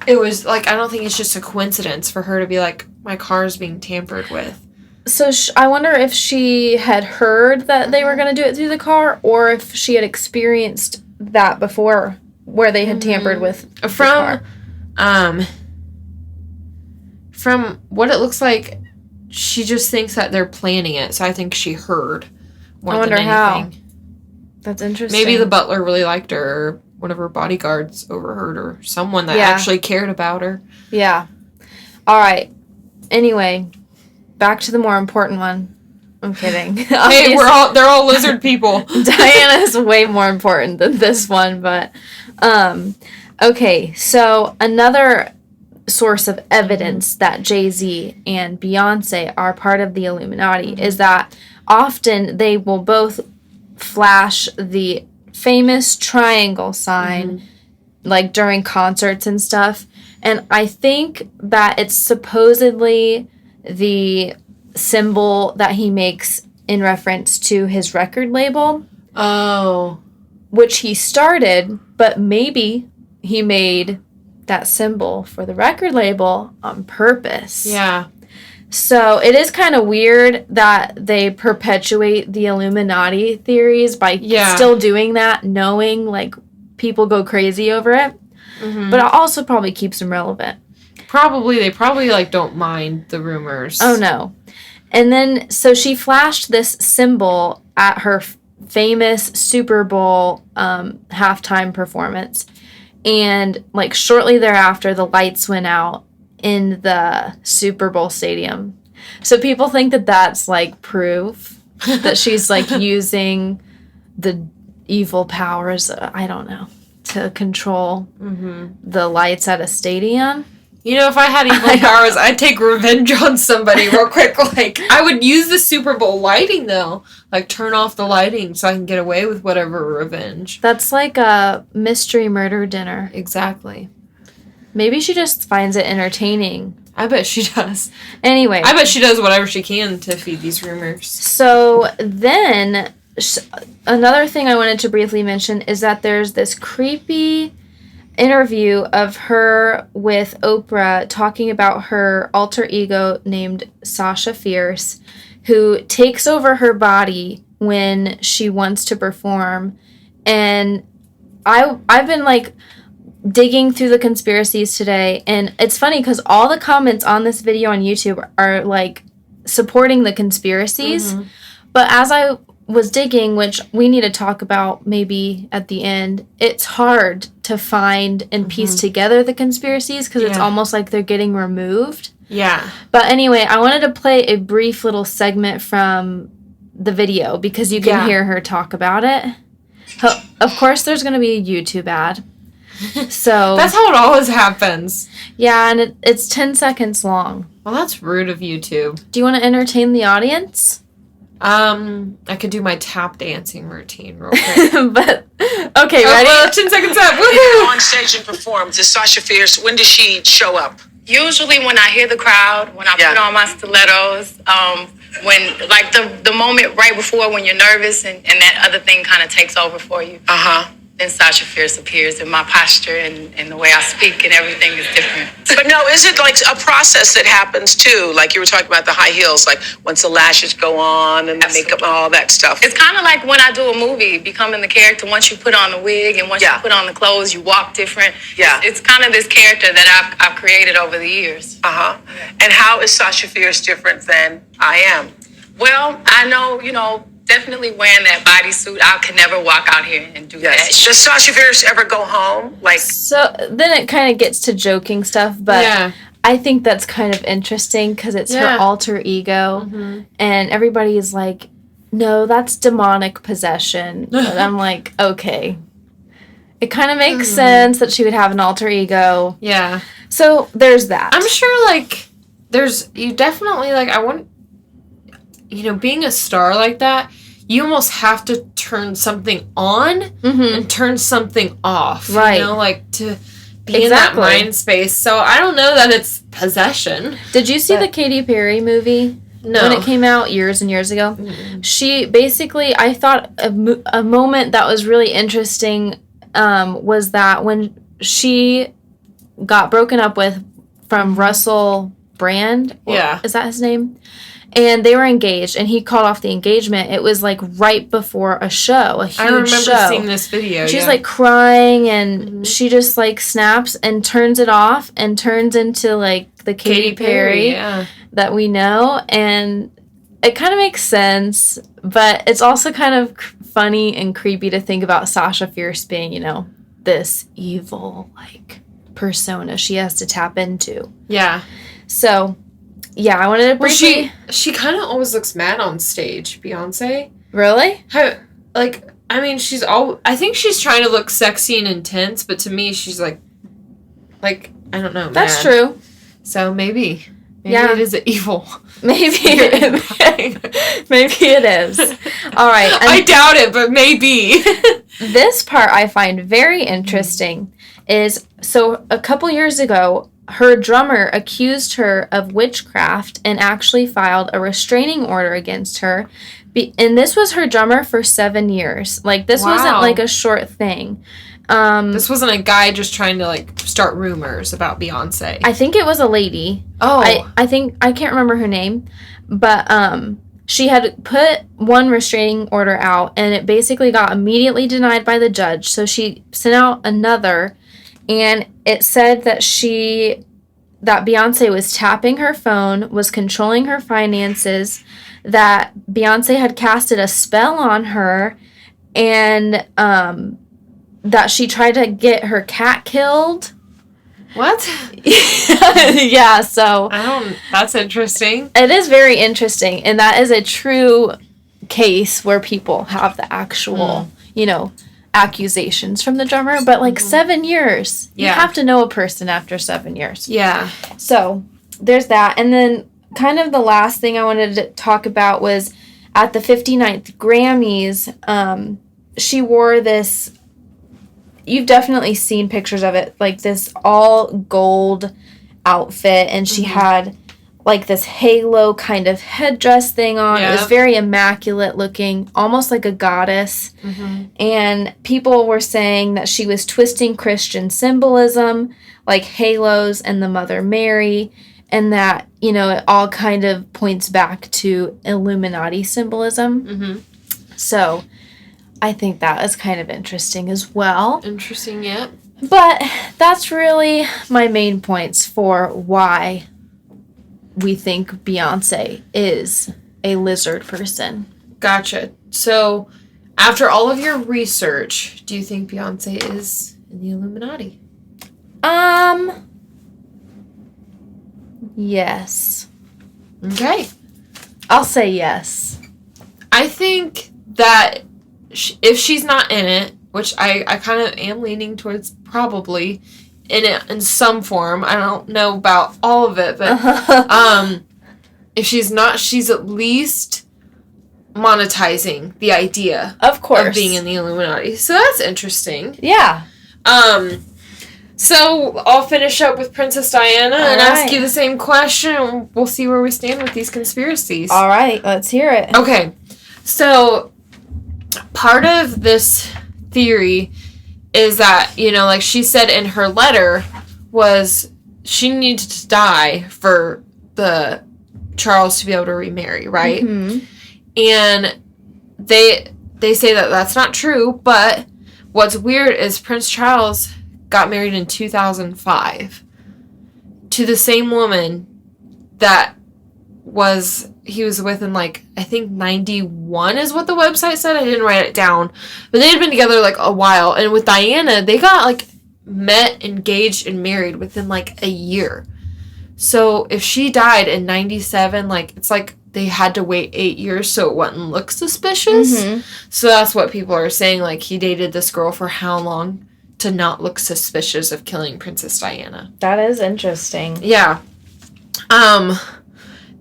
Speaker 3: it was, like, I don't think it's just a coincidence for her to be like, my car's being tampered with.
Speaker 2: So I wonder if she had heard that they were going to do it through the car, or if she had experienced that before, where they had tampered with the car.
Speaker 3: From what it looks like, she just thinks that they're planning it. So I think she heard more
Speaker 2: I wonder
Speaker 3: than anything.
Speaker 2: how. That's interesting.
Speaker 3: Maybe the butler really liked her, or one of her bodyguards overheard her, someone that actually cared about her.
Speaker 2: Yeah. All right. Anyway, back to the more important one. I'm kidding.
Speaker 3: Hey, they're all lizard people.
Speaker 2: Diana's way more important than this one, but okay. So another source of evidence that Jay-Z and Beyonce are part of the Illuminati is that often they will both flash the famous triangle sign like during concerts and stuff. And I think that it's supposedly the symbol that he makes in reference to his record label.
Speaker 3: Oh.
Speaker 2: Which he started, but maybe he made that symbol for the record label on purpose.
Speaker 3: Yeah.
Speaker 2: So it is kind of weird that they perpetuate the Illuminati theories by still doing that, knowing like people go crazy over it. Mm-hmm. But it also probably keeps them relevant.
Speaker 3: They probably like don't mind the rumors.
Speaker 2: Oh no. And then so she flashed this symbol at her famous Super Bowl halftime performance. And like shortly thereafter the lights went out in the Super Bowl stadium. So people think that that's like proof that she's like using the evil powers, I don't know, to control the lights at a stadium.
Speaker 3: If I had evil powers, I'd take revenge on somebody real quick. Like, I would use the Super Bowl lighting, though. Like, turn off the lighting so I can get away with whatever revenge.
Speaker 2: That's like a mystery murder dinner.
Speaker 3: Exactly.
Speaker 2: Maybe she just finds it entertaining.
Speaker 3: I bet she does.
Speaker 2: Anyway.
Speaker 3: I bet she does whatever she can to feed these rumors.
Speaker 2: So then, another thing I wanted to briefly mention is that there's this creepy interview of her with Oprah talking about her alter ego named Sasha Fierce, who takes over her body when she wants to perform. And I've been like digging through the conspiracies today, and it's funny because all the comments on this video on YouTube are like supporting the conspiracies. But as I was digging, which we need to talk about maybe at the end, it's hard to find and piece together the conspiracies because it's almost like they're getting removed.
Speaker 3: Yeah.
Speaker 2: But anyway, I wanted to play a brief little segment from the video because you can hear her talk about it. Of course, there's going to be a YouTube ad. So
Speaker 3: that's how it always happens.
Speaker 2: Yeah, and it's 10 seconds long.
Speaker 3: Well, that's rude of YouTube.
Speaker 2: Do you want to entertain the audience?
Speaker 3: I could do my tap dancing routine real quick.
Speaker 2: But, okay, ready?
Speaker 3: 10 seconds up.
Speaker 4: Woohoo! On stage and performs. Is Sasha Fierce, when does she show up?
Speaker 5: Usually when I hear the crowd, when I put on my stilettos, when, like, the moment right before when you're nervous and that other thing kind of takes over for you. Then Sasha Fierce appears, and my posture and the way I speak and everything is different.
Speaker 4: But no, is it like a process that happens too? Like you were talking about the high heels, like once the lashes go on and the makeup and all that stuff.
Speaker 5: It's kind of like when I do a movie, becoming the character. Once you put on the wig and once you put on the clothes, you walk different.
Speaker 4: Yeah.
Speaker 5: It's kind of this character that I've created over the years.
Speaker 4: And how is Sasha Fierce different than I am?
Speaker 5: Well, I know, definitely wearing that bodysuit. I could never walk out here and do that.
Speaker 4: Does Sasha Fierce ever go home? Like,
Speaker 2: so then it kind of gets to joking stuff, but I think that's kind of interesting because it's her alter ego, and everybody is like, no, that's demonic possession. But I'm like, okay. It kind of makes sense that she would have an alter ego.
Speaker 3: Yeah.
Speaker 2: So there's that.
Speaker 3: I'm sure, like, you definitely, like, I want... being a star like that, you almost have to turn something on and turn something off.
Speaker 2: Right.
Speaker 3: Like to be in that mind space. So I don't know that it's possession.
Speaker 2: Did you see the Katy Perry movie?
Speaker 3: No.
Speaker 2: When it came out years and years ago? She basically, I thought a moment that was really interesting was that when she got broken up with from Russell Brand. Is that his name? And they were engaged, and he called off the engagement. It was, like, right before a show, a huge show.
Speaker 3: I remember seeing this video,
Speaker 2: She's, like, crying, and she just, like, snaps and turns it off and turns into, like, the Katy Perry that we know. And it kind of makes sense, but it's also kind of funny and creepy to think about Sasha Fierce being, this evil, like, persona she has to tap into. Yeah. So... yeah, I wanted to briefly...
Speaker 3: she kind of always looks mad on stage, Beyonce.
Speaker 2: Really?
Speaker 3: I think she's trying to look sexy and intense, but to me, she's like, I don't know,
Speaker 2: That's true.
Speaker 3: So maybe it is evil.
Speaker 2: Maybe it is. All right.
Speaker 3: I doubt it, but maybe.
Speaker 2: This part I find very interesting is, so a couple years ago, her drummer accused her of witchcraft and actually filed a restraining order against her. And this was her drummer for 7 years. Like, this wasn't, like, a short thing.
Speaker 3: This wasn't a guy just trying to, like, start rumors about Beyonce.
Speaker 2: I think it was a lady.
Speaker 3: Oh.
Speaker 2: I can't remember her name. But she had put one restraining order out, and it basically got immediately denied by the judge. So she sent out another. And it said that Beyonce was tapping her phone, was controlling her finances, that Beyonce had casted a spell on her, and that she tried to get her cat killed.
Speaker 3: What?
Speaker 2: Yeah, so...
Speaker 3: that's interesting.
Speaker 2: It is very interesting, and that is a true case where people have the actual, accusations from the drummer, but 7 years. You have to know a person after 7 years.
Speaker 3: Yeah.
Speaker 2: So there's that. And then kind of the last thing I wanted to talk about was at the 59th Grammys, she wore this, you've definitely seen pictures of it, like this all gold outfit, and she had like this halo kind of headdress thing on. It was very immaculate looking, almost like a goddess. And people were saying that she was twisting Christian symbolism, like halos and the Mother Mary, and that, it all kind of points back to Illuminati symbolism. So I think that is kind of interesting as well.
Speaker 3: Interesting, yeah.
Speaker 2: But that's really my main points for why we think Beyonce is a lizard person.
Speaker 3: Gotcha. So, after all of your research, do you think Beyonce is in the Illuminati?
Speaker 2: Yes.
Speaker 3: Okay.
Speaker 2: I'll say yes.
Speaker 3: I think that if she's not in it, which I kind of am leaning towards probably in it in some form. I don't know about all of it, but if she's not, she's at least monetizing the idea
Speaker 2: of course
Speaker 3: of being in the Illuminati. So that's interesting.
Speaker 2: Yeah.
Speaker 3: So I'll finish up with Princess Diana and ask you the same question. We'll see where we stand with these conspiracies.
Speaker 2: All right, let's hear it.
Speaker 3: Okay. So part of this theory is that, like she said in her letter, was she needed to die for the Charles to be able to remarry, right?
Speaker 2: Mm-hmm.
Speaker 3: And they say that that's not true, but what's weird is Prince Charles got married in 2005 to the same woman that he was with in, I think 91 is what the website said. I didn't write it down. But they had been together, a while. And with Diana, they got, met, engaged, and married within, a year. So if she died in 97, it's they had to wait 8 years so it wouldn't look suspicious.
Speaker 2: Mm-hmm.
Speaker 3: So that's what people are saying. He dated this girl for how long to not look suspicious of killing Princess Diana.
Speaker 2: That is interesting.
Speaker 3: Yeah.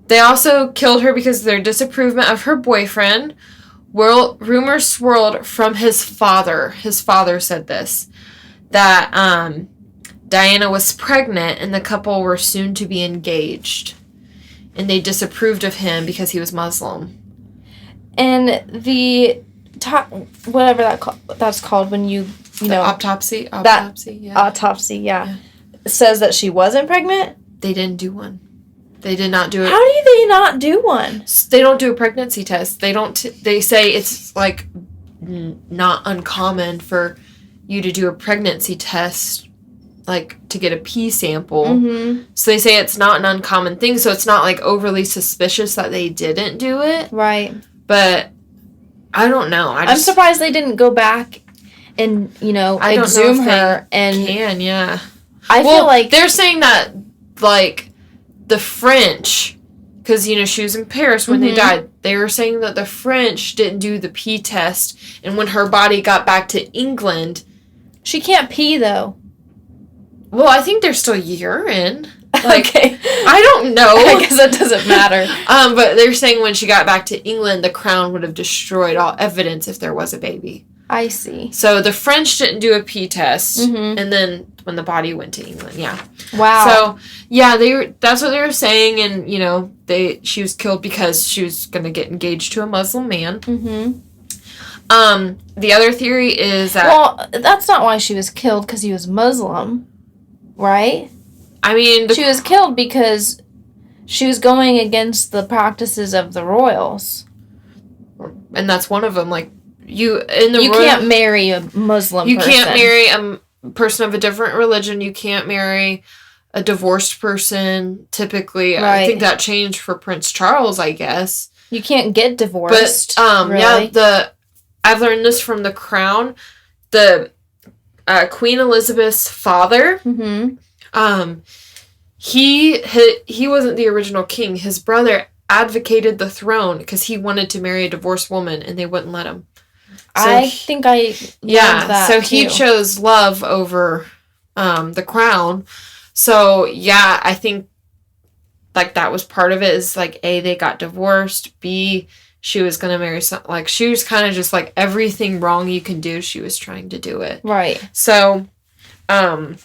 Speaker 3: They also killed her because of their disapproval of her boyfriend. Rumors swirled from his father. His father said this, that Diana was pregnant and the couple were soon to be engaged. And they disapproved of him because he was Muslim.
Speaker 2: And the whatever that's called when you know
Speaker 3: autopsy, yeah.
Speaker 2: Autopsy, yeah. Says that she wasn't pregnant.
Speaker 3: They didn't do one. They did not do it.
Speaker 2: How do they not do one?
Speaker 3: They don't do a pregnancy test. They don't. They say it's not uncommon for you to do a pregnancy test, to get a pee sample.
Speaker 2: Mm-hmm.
Speaker 3: So they say it's not an uncommon thing. So it's not overly suspicious that they didn't do it.
Speaker 2: Right.
Speaker 3: But I don't know.
Speaker 2: I'm surprised they didn't go back and exhume her and
Speaker 3: yeah.
Speaker 2: I feel like
Speaker 3: they're saying that the French, because she was in Paris when they died, they were saying that the French didn't do the pee test, and when her body got back to England,
Speaker 2: she can't pee though.
Speaker 3: Well, I think there's still urine.
Speaker 2: Okay.
Speaker 3: I don't know.
Speaker 2: I guess that doesn't matter.
Speaker 3: But they're saying when she got back to England, the crown would have destroyed all evidence if there was a baby.
Speaker 2: I see.
Speaker 3: So the French didn't do a pee test,
Speaker 2: mm-hmm.
Speaker 3: and then when the body went to England, yeah.
Speaker 2: Wow.
Speaker 3: So yeah, that's what they were saying, and she was killed because she was gonna get engaged to a Muslim man.
Speaker 2: Mm-hmm.
Speaker 3: The other theory is that
Speaker 2: that's not why she was killed, because he was Muslim, right?
Speaker 3: I mean,
Speaker 2: she was killed because she was going against the practices of the royals,
Speaker 3: and that's one of them. You
Speaker 2: can't marry a Muslim person.
Speaker 3: You can't marry a person of a different religion. You can't marry a divorced person, typically. Right. I think that changed for Prince Charles, I guess.
Speaker 2: You can't get divorced.
Speaker 3: But,
Speaker 2: really?
Speaker 3: yeah, I've learned this from The Crown. The Queen Elizabeth's father,
Speaker 2: mm-hmm.
Speaker 3: He wasn't the original king. His brother advocated the throne because he wanted to marry a divorced woman, and they wouldn't let him. So
Speaker 2: I think I learned that
Speaker 3: so
Speaker 2: too.
Speaker 3: he chose love over the crown. So yeah, I think that was part of it. Is A, they got divorced. B, she was gonna marry she was kind of just everything wrong you can do, she was trying to do it.
Speaker 2: Right.
Speaker 3: So, and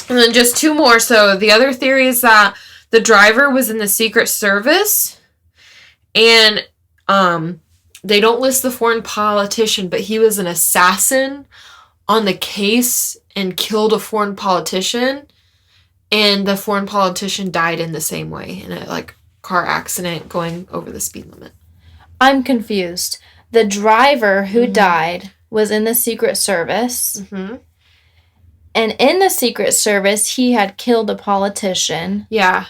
Speaker 3: then just two more. So the other theory is that the driver was in the Secret Service, and they don't list the foreign politician, but he was an assassin on the case and killed a foreign politician, and the foreign politician died in the same way in a car accident going over the speed limit.
Speaker 2: I'm confused. The driver who mm-hmm. died was in the Secret Service.
Speaker 3: Mm-hmm.
Speaker 2: And in the Secret Service, he had killed a politician.
Speaker 3: Yeah.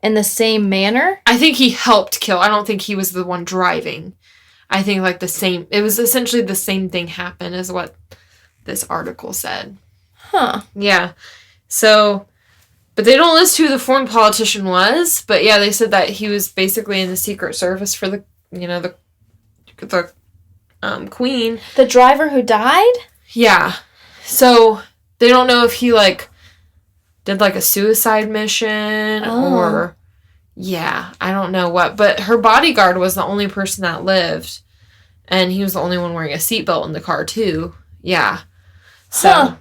Speaker 2: in the same manner?
Speaker 3: I think he helped kill. I don't think he was the one driving. I think like it was essentially the same thing happened as what this article said.
Speaker 2: Huh.
Speaker 3: Yeah. So, but they don't list who the foreign politician was. But yeah, they said that he was basically in the Secret Service for the Queen.
Speaker 2: The driver who died?
Speaker 3: Yeah. So they don't know if he like did like a suicide mission or yeah, I don't know what. But her bodyguard was the only person that lived, and he was the only one wearing a seatbelt in the car too. Yeah. So,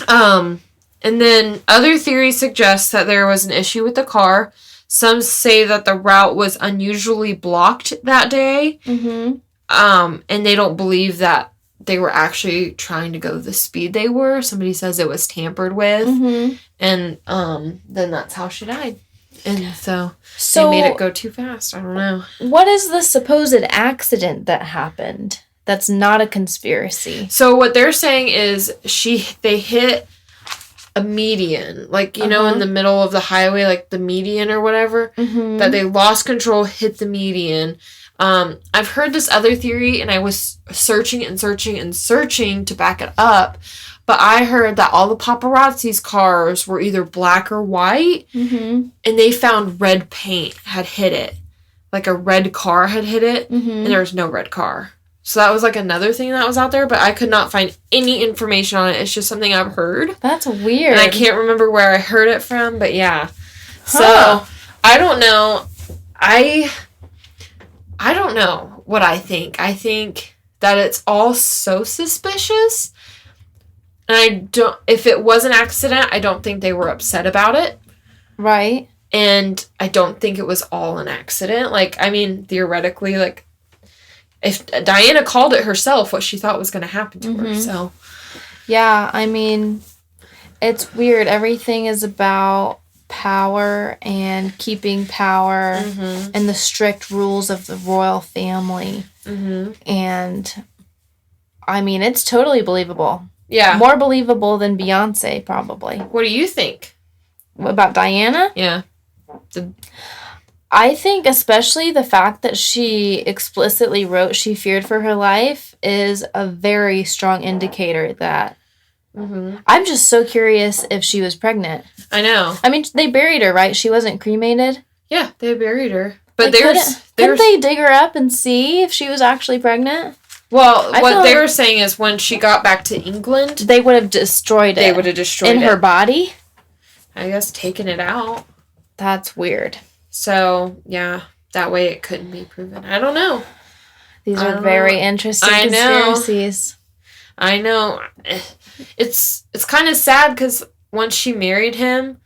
Speaker 3: and then other theories suggest that there was an issue with the car. Some say that the route was unusually blocked that day. Mm-hmm. And they don't believe that they were actually trying to go the speed they were. Somebody says it was tampered with. Mm-hmm. And then that's how she died. And so they made it go too fast. I don't know.
Speaker 2: What is the supposed accident that happened that's not a conspiracy?
Speaker 3: So what they're saying is they hit a median, like, you know, in the middle of the highway, like the median or whatever, that they lost control, hit the median. I've heard this other theory, and I was searching to back it up, but I heard that all the paparazzi's cars were either black or white, and they found red paint had hit it. Like a red car had hit it, and there was no red car. So that was like another thing that was out there, but I could not find any information on it. It's just something I've heard.
Speaker 2: That's weird.
Speaker 3: And I can't remember where I heard it from, but yeah. So, I don't know. I don't know what I think. I think that it's all so suspicious. And if it was an accident, I don't think they were upset about it.
Speaker 2: Right.
Speaker 3: And I don't think it was all an accident. Like, I mean, theoretically, like, if Diana called it herself, what she thought was going to happen to her, so.
Speaker 2: Yeah, I mean, it's weird. Everything is about power and keeping power and the strict rules of the royal family. And, I mean, it's totally believable.
Speaker 3: Yeah.
Speaker 2: More believable than Beyonce, probably.
Speaker 3: What do you think?
Speaker 2: About Diana?
Speaker 3: Yeah.
Speaker 2: I think especially the fact that she explicitly wrote she feared for her life is a very strong indicator that I'm just so curious if she was pregnant.
Speaker 3: I know.
Speaker 2: I mean, they buried her, right? She wasn't cremated?
Speaker 3: Yeah, they buried her. But
Speaker 2: like, couldn't they dig her up and see if she was actually pregnant?
Speaker 3: Well, what they were saying is when she got back to England,
Speaker 2: they would have destroyed it.
Speaker 3: They would have destroyed it.
Speaker 2: In her body?
Speaker 3: I guess taken it out.
Speaker 2: That's weird.
Speaker 3: So, yeah, that way it couldn't be proven. I don't know.
Speaker 2: These are very interesting conspiracies.
Speaker 3: I know. It's kind of sad because once she married him,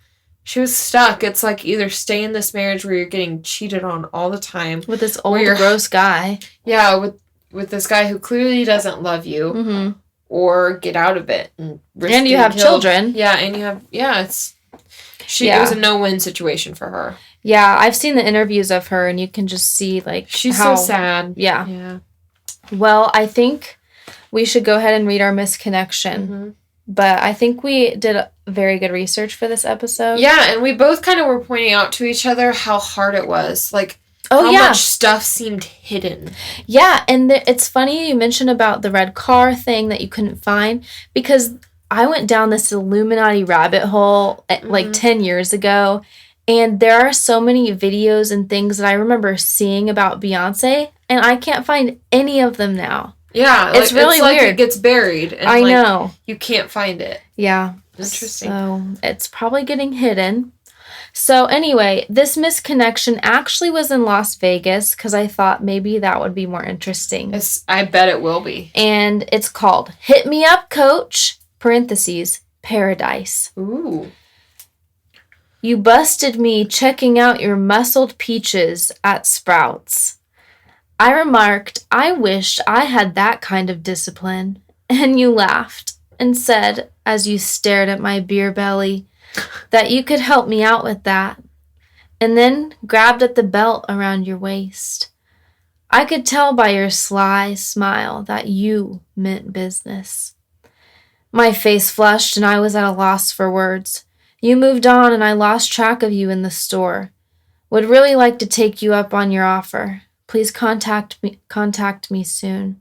Speaker 3: she was stuck. It's like either stay in this marriage where you're getting cheated on all the time.
Speaker 2: With this old, gross guy.
Speaker 3: Yeah, with this guy who clearly doesn't love you. Or get out of it. And
Speaker 2: you have children.
Speaker 3: Yeah, and you have... Yeah, it was a no-win situation for her.
Speaker 2: Yeah, I've seen the interviews of her, and you can just see, like,
Speaker 3: she's so sad.
Speaker 2: Yeah. Well, I think we should go ahead and read our misconnection. But I think we did very good research for this episode.
Speaker 3: Yeah, and we both kind of were pointing out to each other how hard it was. Like, how much stuff seemed hidden. Yeah,
Speaker 2: and it's funny you mentioned about the red car thing that you couldn't find, because I went down this Illuminati rabbit hole like 10 years ago, and there are so many videos and things that I remember seeing about Beyonce, and I can't find any of them now.
Speaker 3: Yeah,
Speaker 2: it's really weird.
Speaker 3: Like it gets buried. And
Speaker 2: I know.
Speaker 3: You can't find it.
Speaker 2: Yeah.
Speaker 3: Interesting.
Speaker 2: So it's probably getting hidden. So anyway, this misconnection actually was in Las Vegas because I thought maybe that would be more interesting.
Speaker 3: I bet it will be.
Speaker 2: And it's called Hit Me Up, Coach, parentheses, Paradise.
Speaker 3: Ooh.
Speaker 2: You busted me checking out your muscled peaches at Sprouts. I remarked, I wished I had that kind of discipline. And you laughed and said, as you stared at my beer belly, that you could help me out with that. And then grabbed at the belt around your waist. I could tell by your sly smile that you meant business. My face flushed and I was at a loss for words. You moved on and I lost track of you in the store. Would really like to take you up on your offer. Please contact me soon.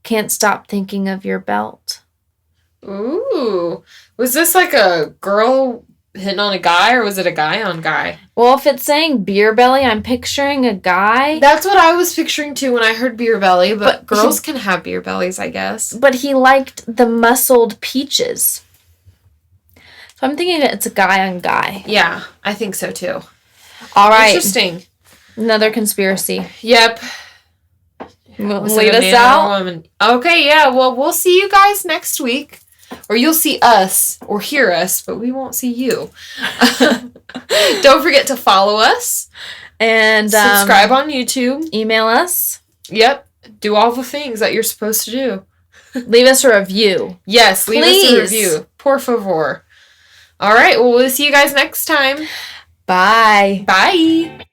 Speaker 2: Can't stop thinking of your belt.
Speaker 3: Ooh. Was this like a girl hitting on a guy, or was it a guy on guy?
Speaker 2: Well, if it's saying beer belly, I'm picturing a guy.
Speaker 3: That's what I was picturing too when I heard beer belly, but girls can have beer bellies, I guess.
Speaker 2: But he liked the muscled peaches. So I'm thinking it's a guy on guy.
Speaker 3: Yeah, I think so too.
Speaker 2: All right.
Speaker 3: Interesting.
Speaker 2: Another conspiracy.
Speaker 3: Yep.
Speaker 2: Lead us out?
Speaker 3: Okay, yeah. Well, we'll see you guys next week. Or you'll see us or hear us, but we won't see you. Don't forget to follow us.
Speaker 2: And
Speaker 3: subscribe on YouTube.
Speaker 2: Email us.
Speaker 3: Yep. Do all the things that you're supposed to do.
Speaker 2: Leave us a review.
Speaker 3: Yes,
Speaker 2: Please.
Speaker 3: Leave us a review. Por favor. All right. Well, we'll see you guys next time.
Speaker 2: Bye.
Speaker 3: Bye.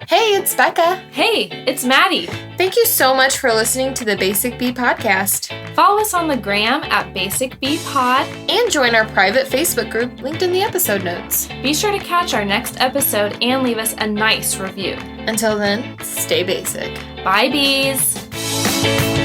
Speaker 3: Hey, it's Becca.
Speaker 2: Hey, it's Maddie.
Speaker 3: Thank you so much for listening to the Basic Bee podcast.
Speaker 2: Follow us on the gram at basicbpod.
Speaker 3: And join our private Facebook group linked in the episode notes.
Speaker 2: Be sure to catch our next episode and leave us a nice review.
Speaker 3: Until then, stay basic.
Speaker 2: Bye, bees.